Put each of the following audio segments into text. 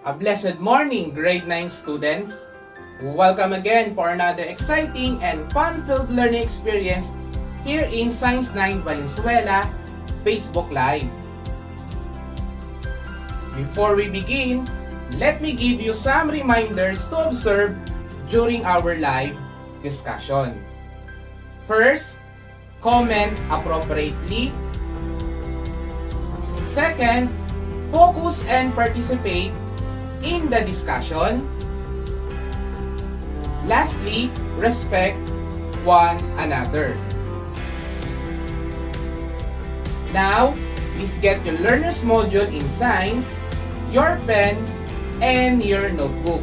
A blessed morning, grade 9 students. Welcome again for another exciting and fun-filled learning experience here in Science 9 Valenzuela Facebook Live. Before we begin, let me give you some reminders to observe during our live discussion. First, comment appropriately. Second, focus and participate in the discussion. Lastly, respect one another. Now, please get your learner's module in science, your pen, and your notebook.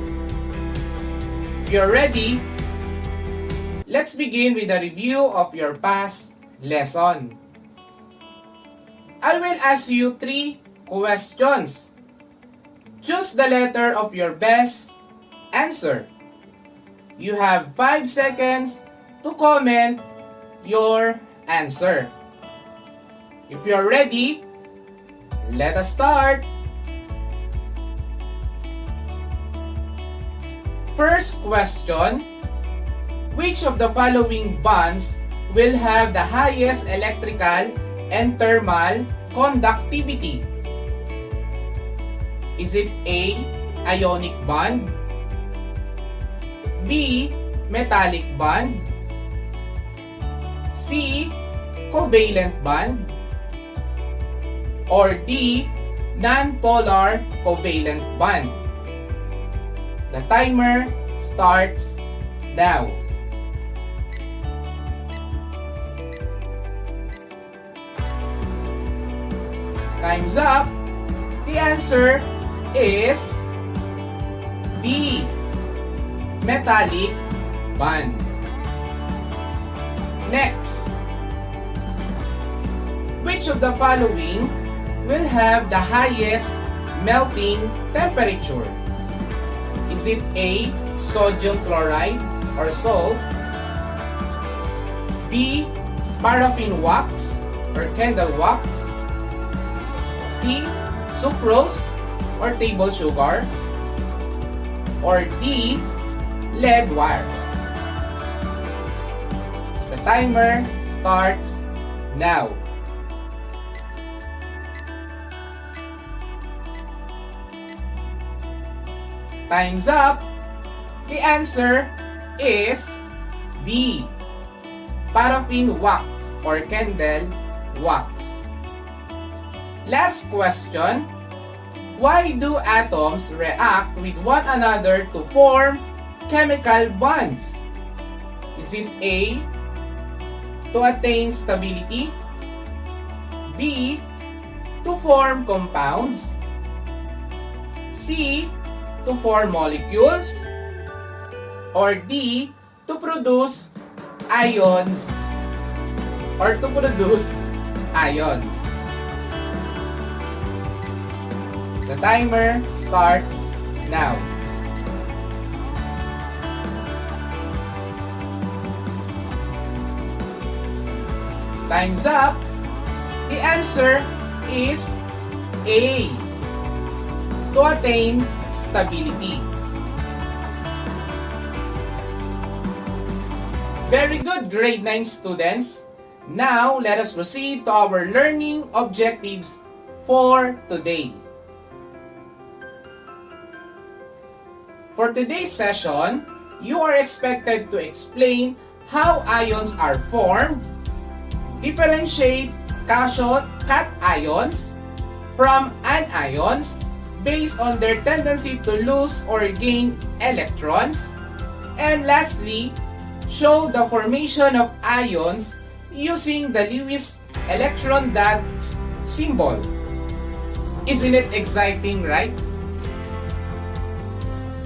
If you're ready, let's begin with a review of your past lesson. I will ask you 3 questions. Choose the letter of your best answer. You have 5 seconds to comment your answer. If you're ready, let us start. First question, which of the following bonds will have the highest electrical and thermal conductivity? Is it A, ionic bond, B, metallic bond, C, covalent bond, or D, non-polar covalent bond? The timer starts now. Time's up. The answer is B, metallic bond. Next, which of the following will have the highest melting temperature? Is it A, sodium chloride or salt, B, paraffin wax or candle wax, C, sucrose or table sugar, or D, lead wire? The timer starts now. Time's up. The answer is B, paraffin wax or candle wax. Last question. Why do atoms react with one another to form chemical bonds? Is it A, to attain stability, B, to form compounds, C, to form molecules, or D, to produce ions The timer starts now. Time's up. The answer is A, to attain stability. Very good, grade 9 students. Now, let us proceed to our learning objectives for today. For today's session, you are expected to explain how ions are formed, differentiate cations from anions based on their tendency to lose or gain electrons, and lastly, show the formation of ions using the Lewis electron dot symbol. Isn't it exciting, right?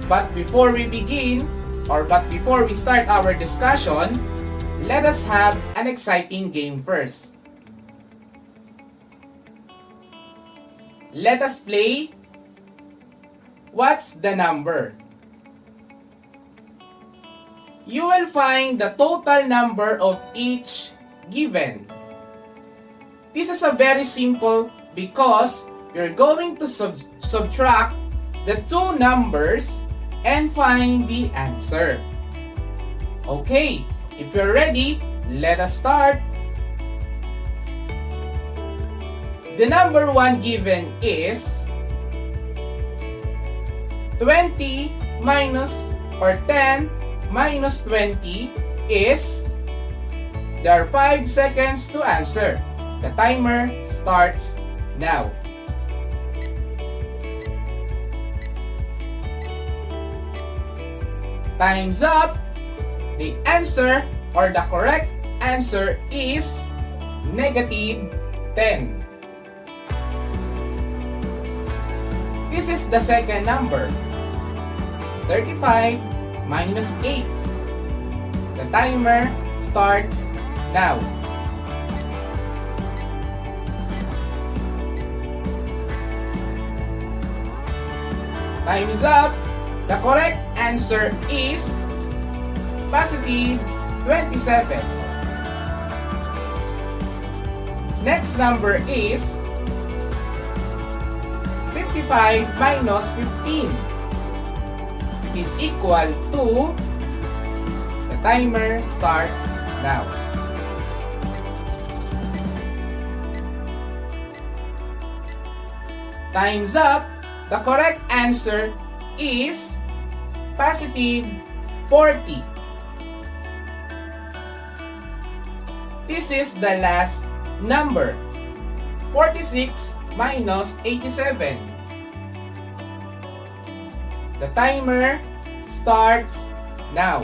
But before we start our discussion, let us have an exciting game first. Let us play What's the Number? You will find the total number of each given. This is a very simple because you're going to subtract the two numbers and find the answer. Okay, if you're ready, let us start. The number 1 given is 20 minus or 10 minus 20 is, there are 5 seconds to answer. The timer starts now. Time's up. The answer or the correct answer is negative 10. This is the second number. 35 minus 8. The timer starts now. Time is up. The correct answer is positive 27. Next number is 55 minus 15. It is equal to, the timer starts now. Time's up. The correct answer is positive 40. This is the last number. 46 minus 87. The timer starts now.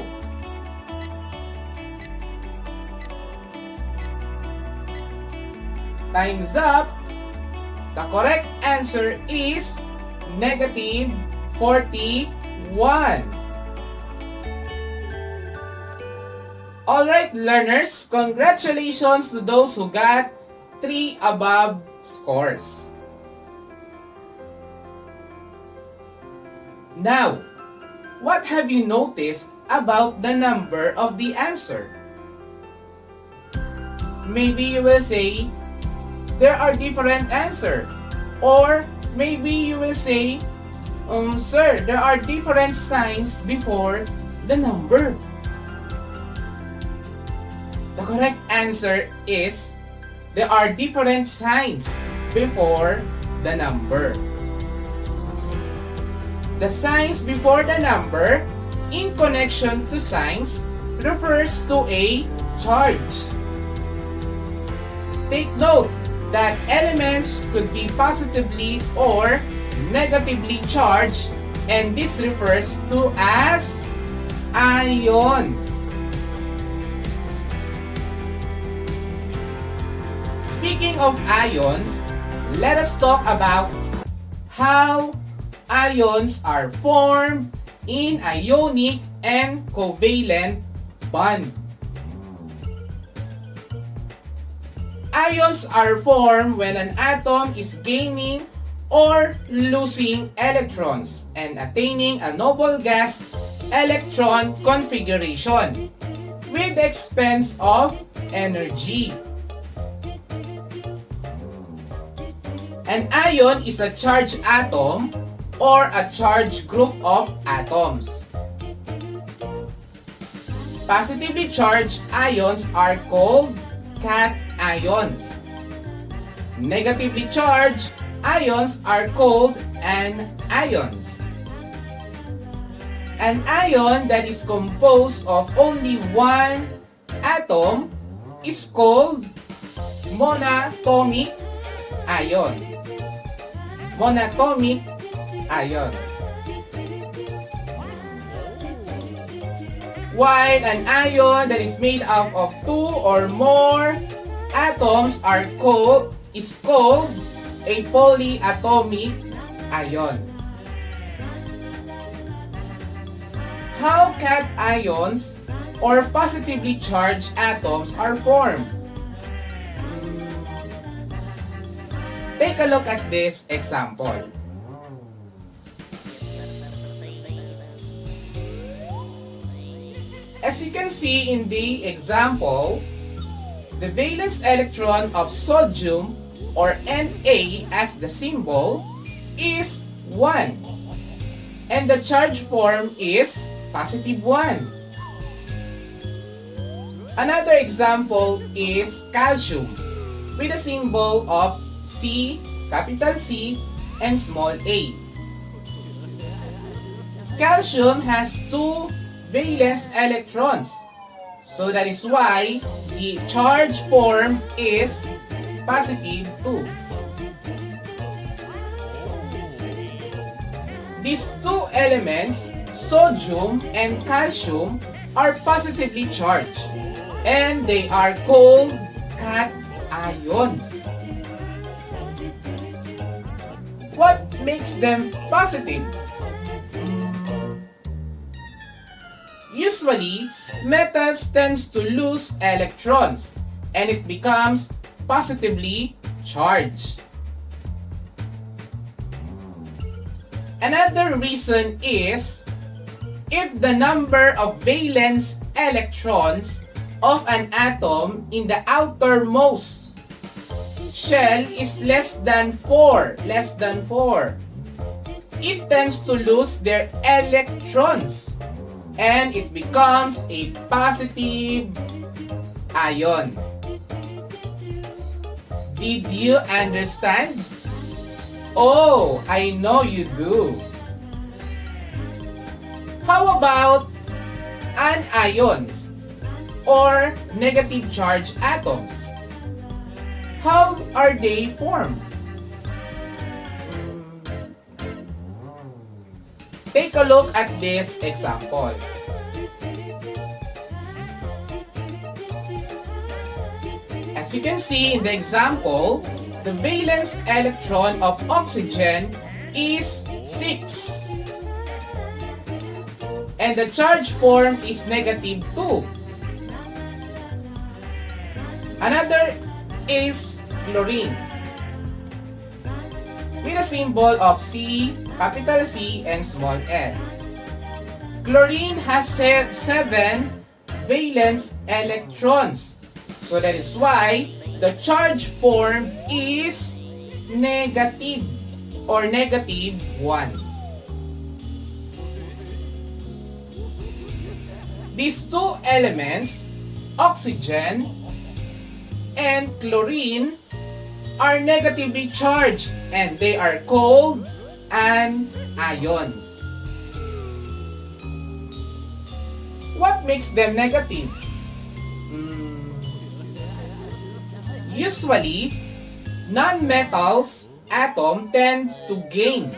Time's up. The correct answer is negative 41. Alright learners, congratulations to those who got 3 above scores. Now, what have you noticed about the number of the answer? Maybe you will say, there are different answers. Or maybe you will say, sir, there are different signs before the number. The correct answer is, there are different signs before the number. The signs before the number in connection to signs refers to a charge. Take note that elements could be positively or negatively charged, and this refers to as ions. Speaking of ions, let us talk about how ions are formed in ionic and covalent bond. Ions are formed when an atom is gaining or losing electrons and attaining a noble gas electron configuration with the expense of energy. An ion is a charged atom or a charged group of atoms. Positively charged ions are called cations. Negatively charged ions are called anions. An ion that is composed of only one atom is called monatomic ion. Monatomic ion. While an ion that is made up of 2 or more atoms is called a polyatomic ion. How cations or positively charged atoms are formed? Take a look at this example. As you can see in the example, the valence electron of sodium, or Na as the symbol, is 1. and the charge form is positive 1. Another example is calcium with a symbol of C, capital C, and small a. Calcium has 2 valence electrons, so that is why the charge form is positive 2. These two elements, sodium and calcium, are positively charged, and they are called cations. What makes them positive? Usually, metals tends to lose electrons, and it becomes positively charged. Another reason is if the number of valence electrons of an atom in the outermost shell is less than 4, it tends to lose their electrons and it becomes a positive ion. Did you understand? Oh, I know you do. How about anions or negative charge atoms? How are they formed? Take a look at this example. As you can see in the example, the valence electron of oxygen is 6. And the charge form is negative 2. Another is chlorine with a symbol of C, capital C, and small n. Chlorine has 7 valence electrons. So that is why the charge form is negative or negative 1. These two elements, oxygen and chlorine, are negatively charged and they are called anions. What makes them negative? Usually, non-metals atom tends to gain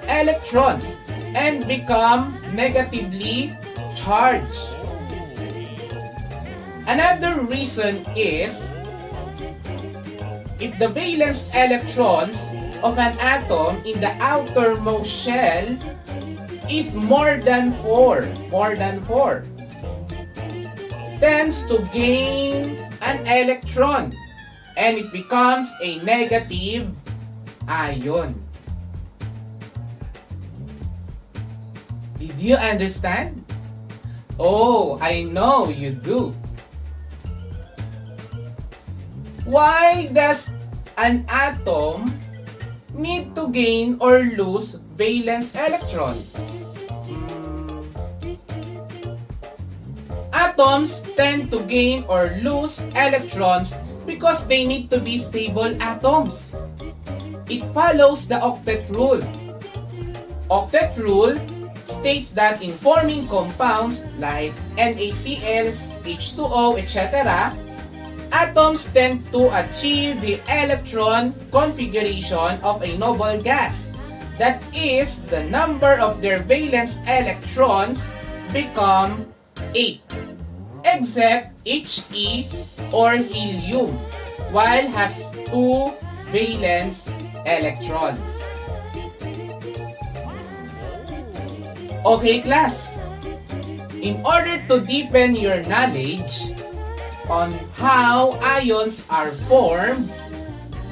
electrons and become negatively charged. Another reason is if the valence electrons of an atom in the outermost shell is more than 4, tends to gain an electron and it becomes a negative ion. Did you understand? Oh, I know you do. Why does an atom need to gain or lose valence electron? Atoms tend to gain or lose electrons because they need to be stable atoms. It follows the octet rule. Octet rule states that in forming compounds like NaCl, H2O, etc., atoms tend to achieve the electron configuration of a noble gas. That is, the number of their valence electrons become 8, except He or helium, while has 2 valence electrons. Okay, class. In order to deepen your knowledge on how ions are formed,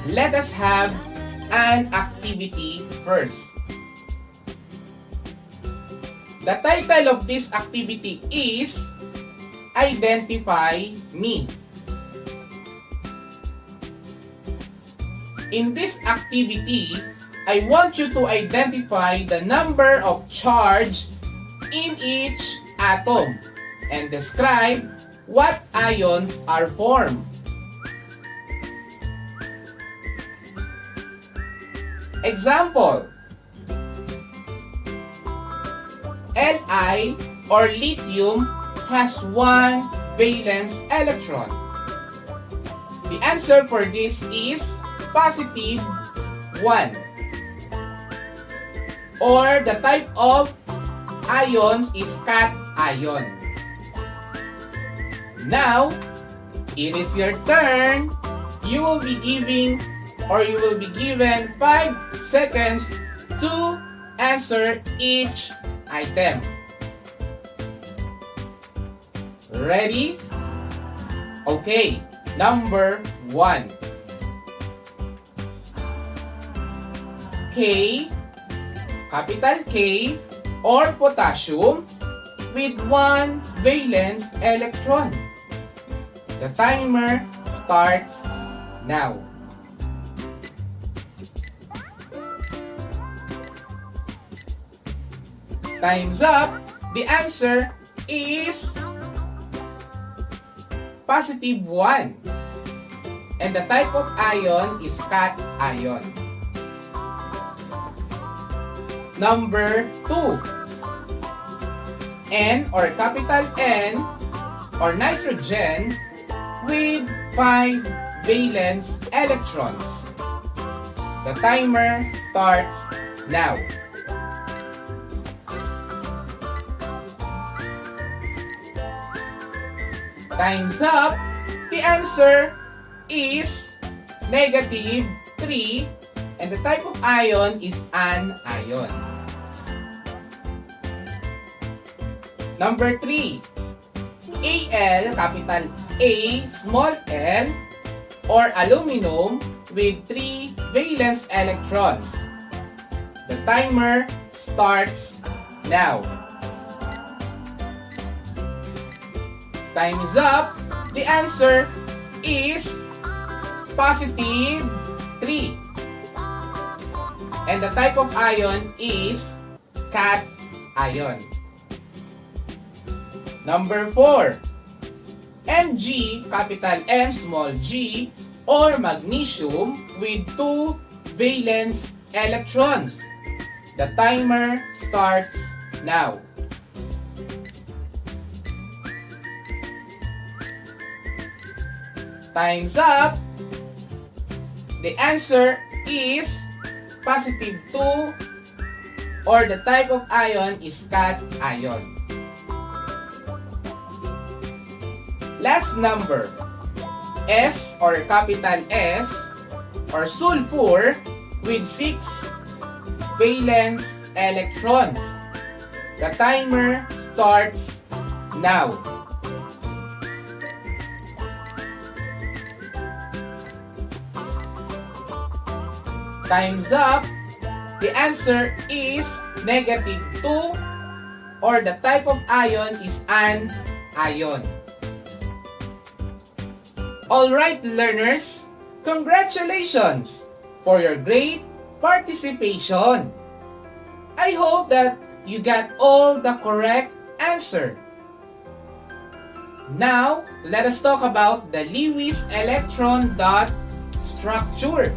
let us have an activity first. The title of this activity is Identify Me. In this activity, I want you to identify the number of charge in each atom and describe what ions are formed. Example, Li or lithium has 1 valence electron. The answer for this is positive 1. Or the type of ions is cation. Now, it is your turn. You will be given 5 seconds to answer each item. Ready? Okay, number 1. K, capital K, or potassium with 1 valence electron. The timer starts now. Time's up. The answer is positive 1. And the type of ion is cation. Number 2. N or capital N or nitrogen with 5 valence electrons. The timer starts now. Time's up. The answer is negative 3 and the type of ion is an ion. Number 3. Al, capital A, small l, or aluminum with 3 valence electrons. The timer starts now. Time is up. The answer is positive 3. And the type of ion is cation. Number 4. Mg, capital M, small g, or magnesium with 2 valence electrons. The timer starts now. Time's up. The answer is positive 2 or the type of ion is cation. Last number, S or capital S or sulfur with 6 valence electrons. The timer starts now. Time's up. The answer is negative 2 or the type of ion is an ion. Alright learners, congratulations for your great participation. I hope that you got all the correct answer. Now, let us talk about the Lewis electron dot structure.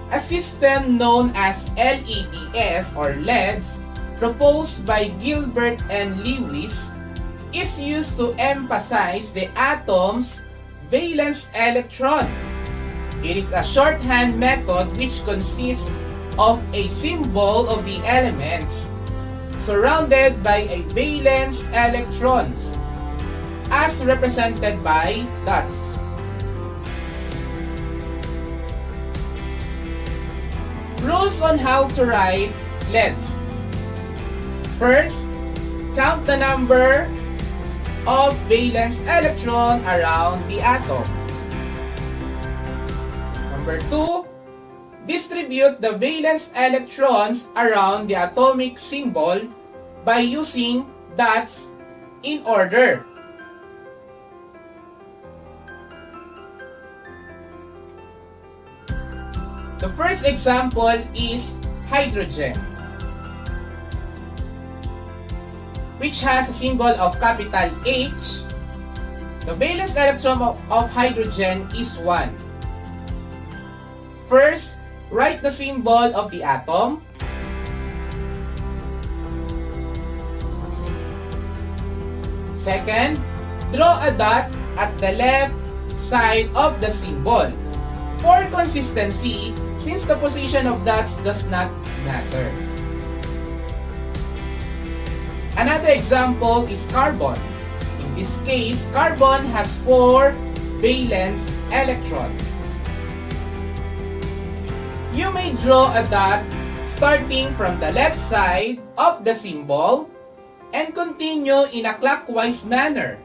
A system known as LEDs or LEDs, proposed by Gilbert and Lewis, is used to emphasize the atom's valence electron. It is a shorthand method which consists of a symbol of the elements surrounded by a valence electrons, as represented by dots. Rules on how to write LEDs. First, count the number of valence electron around the atom. Number 2, distribute the valence electrons around the atomic symbol by using dots in order. The first example is hydrogen, which has a symbol of capital H. The valence electron of hydrogen is 1. First, write the symbol of the atom. Second, draw a dot at the left side of the symbol. For consistency, since the position of dots does not matter. Another example is carbon. In this case, carbon has 4 valence electrons. You may draw a dot starting from the left side of the symbol and continue in a clockwise manner.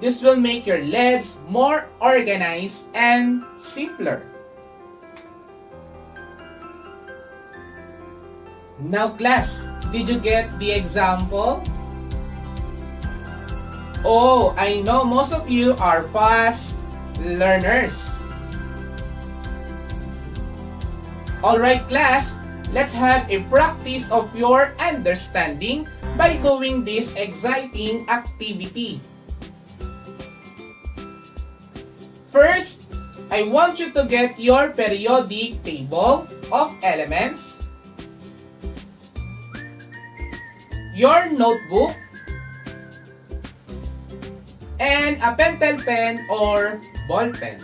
This will make your LEDs more organized and simpler. Now class, did you get the example? Oh, I know most of you are fast learners. Alright class, let's have a practice of your understanding by doing this exciting activity. First, I want you to get your periodic table of elements, your notebook, and a pentel pen or ball pen.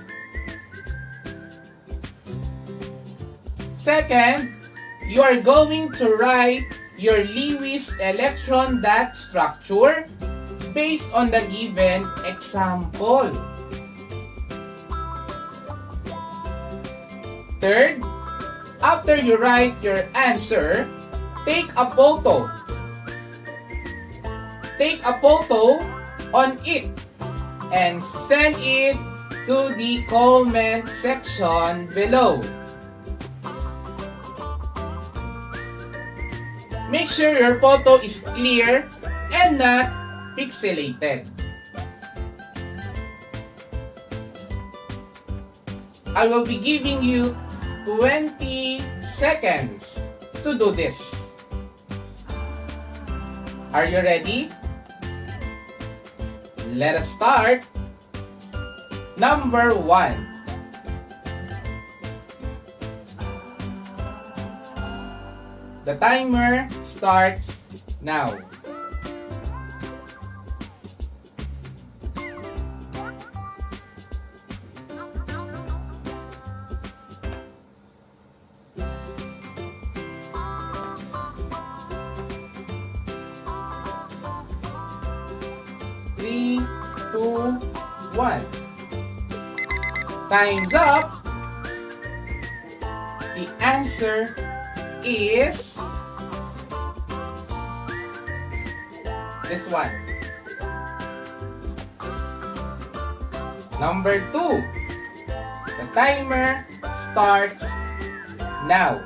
Second, you are going to write your Lewis electron dot structure based on the given example. Third, after you write your answer, take a photo. Take a photo on it and send it to the comment section below. Make sure your photo is clear and not pixelated. I will be giving you 20 seconds to do this. Are you ready? Let us start. Number 1. The timer starts now. Three, two, one. Time's up. The answer is this one. Number 2. The timer starts now.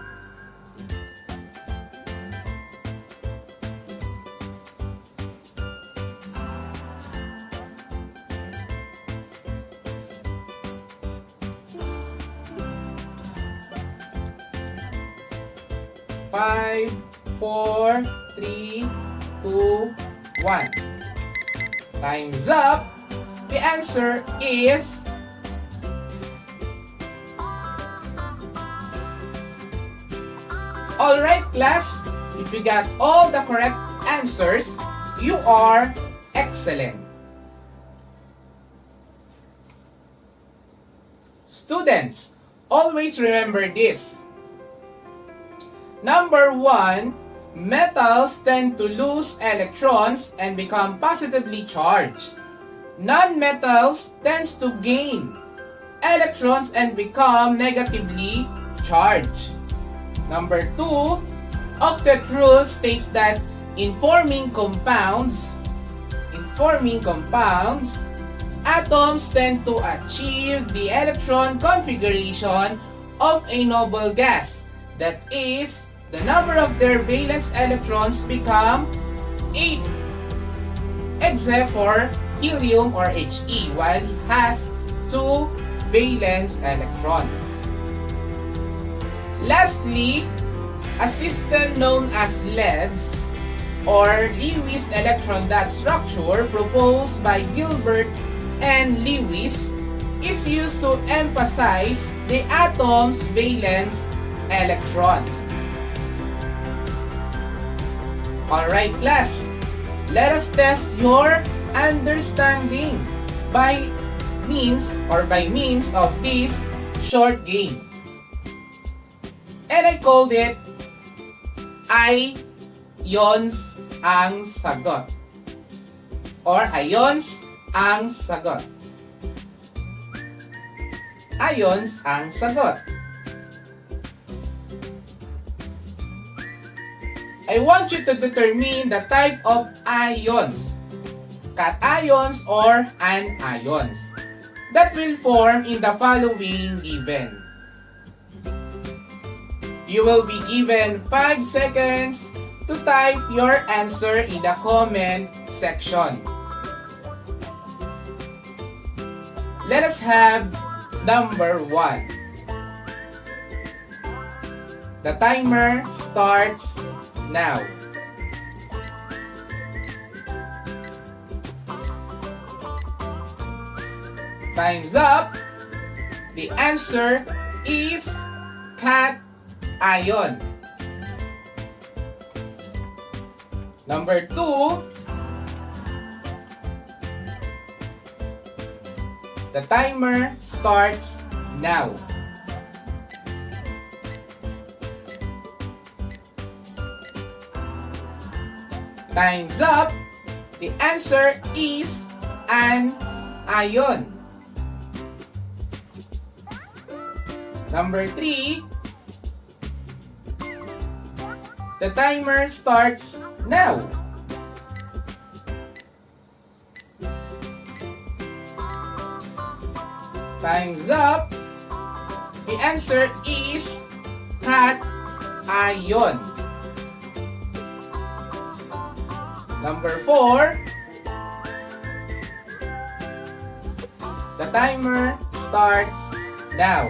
Five, 4, 3, 2, 1. Time's up. The answer is alright class, if you got all the correct answers, you are excellent. Students, always remember this. Number 1, metals tend to lose electrons and become positively charged. Non-metals tends to gain electrons and become negatively charged. Number 2, octet rule states that in forming compounds, atoms tend to achieve the electron configuration of a noble gas. That is, the number of their valence electrons become 8, except for helium or He, while it has 2 valence electrons. Lastly, a system known as LEDs or Lewis electron dot structure proposed by Gilbert and Lewis is used to emphasize the atom's valence electron. Alright class, let us test your understanding by means of this short game. And I called it Ions ang sagot or Ions ang sagot. Ions ang sagot. I want you to determine the type of ions, cations or anions, that will form in the following given. You will be given 5 seconds to type your answer in the comment section. Let us have number 1. The timer starts now. Time's up. The answer is cation. Number 2. The timer starts now. Time's up. The answer is an ion. Number 3. The timer starts now. Time's up. The answer is cation. Number 4. The timer starts now.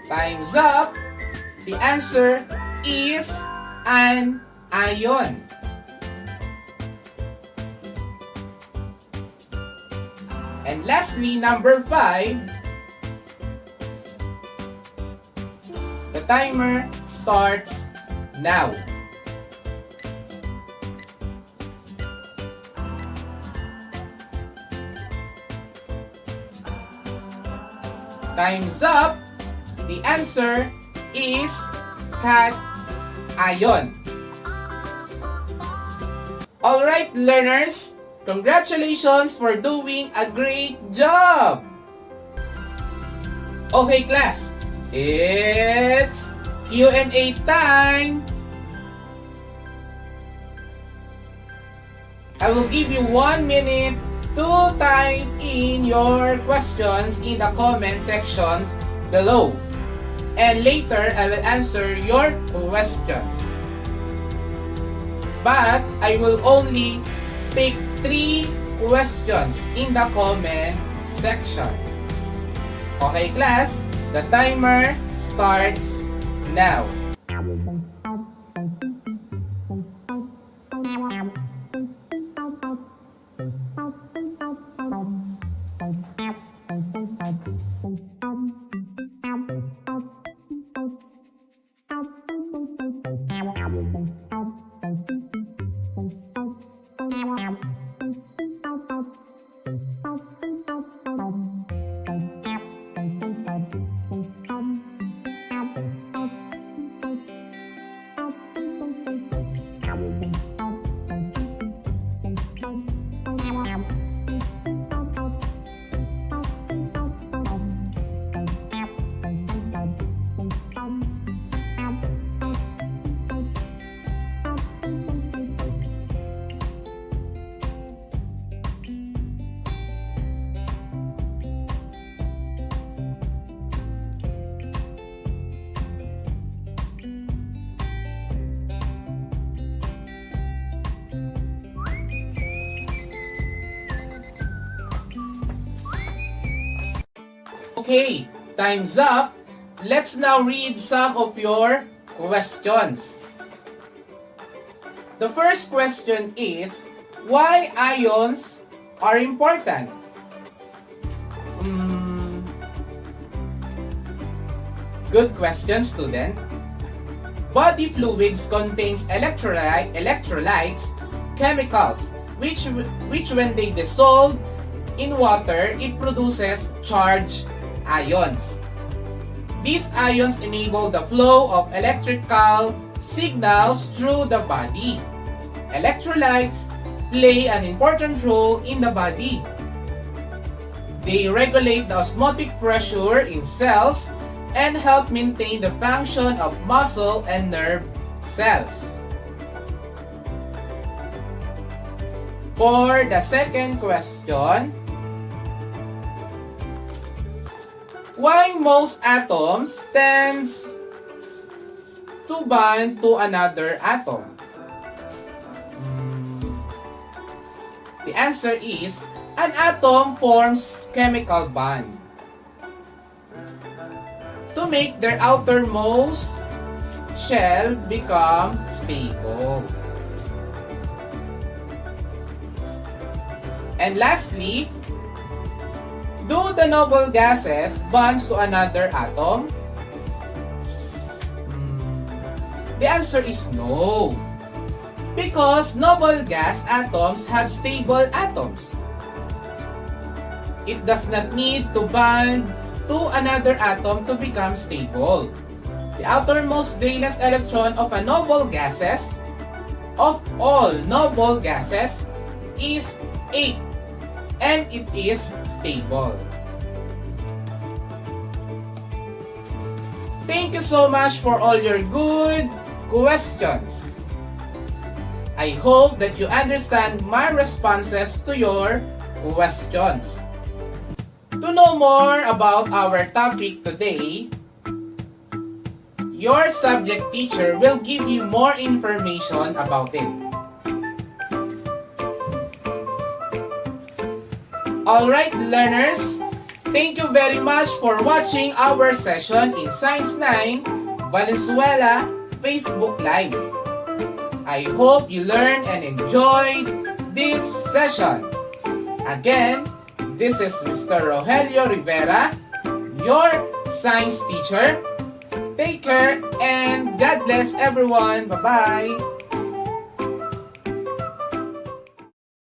Time's up. The answer is an ion. And lastly, number 5. The timer starts now. Time's up. The answer is cation. Alright learners, congratulations for doing a great job! Okay class, it's Q&A time! I will give you 1 minute to type in your questions in the comment sections below. And later, I will answer your questions. But I will only pick 3 questions in the comment section. Okay class, the timer starts now. Okay, time's up. Let's now read some of your questions. The first question is, why ions are important? Good question, student. Body fluids contains electrolytes, chemicals, which when they dissolve in water, it produces charged ions. These ions enable the flow of electrical signals through the body. Electrolytes play an important role in the body. They regulate the osmotic pressure in cells and help maintain the function of muscle and nerve cells. For the second question, why most atoms tends to bond to another atom? The answer is, an atom forms chemical bond to make their outermost shell become stable. And lastly, do the noble gases bond to another atom? The answer is no. Because noble gas atoms have stable atoms. It does not need to bond to another atom to become stable. The outermost valence electron of a noble gases, of all noble gases, is 8, and it is stable. Thank you so much for all your good questions. I hope that you understand my responses to your questions. To know more about our topic today, your subject teacher will give you more information about it. Alright, learners, thank you very much for watching our session in Science 9 Valenzuela Facebook Live. I hope you learned and enjoyed this session. Again, this is Mr. Rogelio Rivera, your science teacher. Take care and God bless everyone. Bye-bye.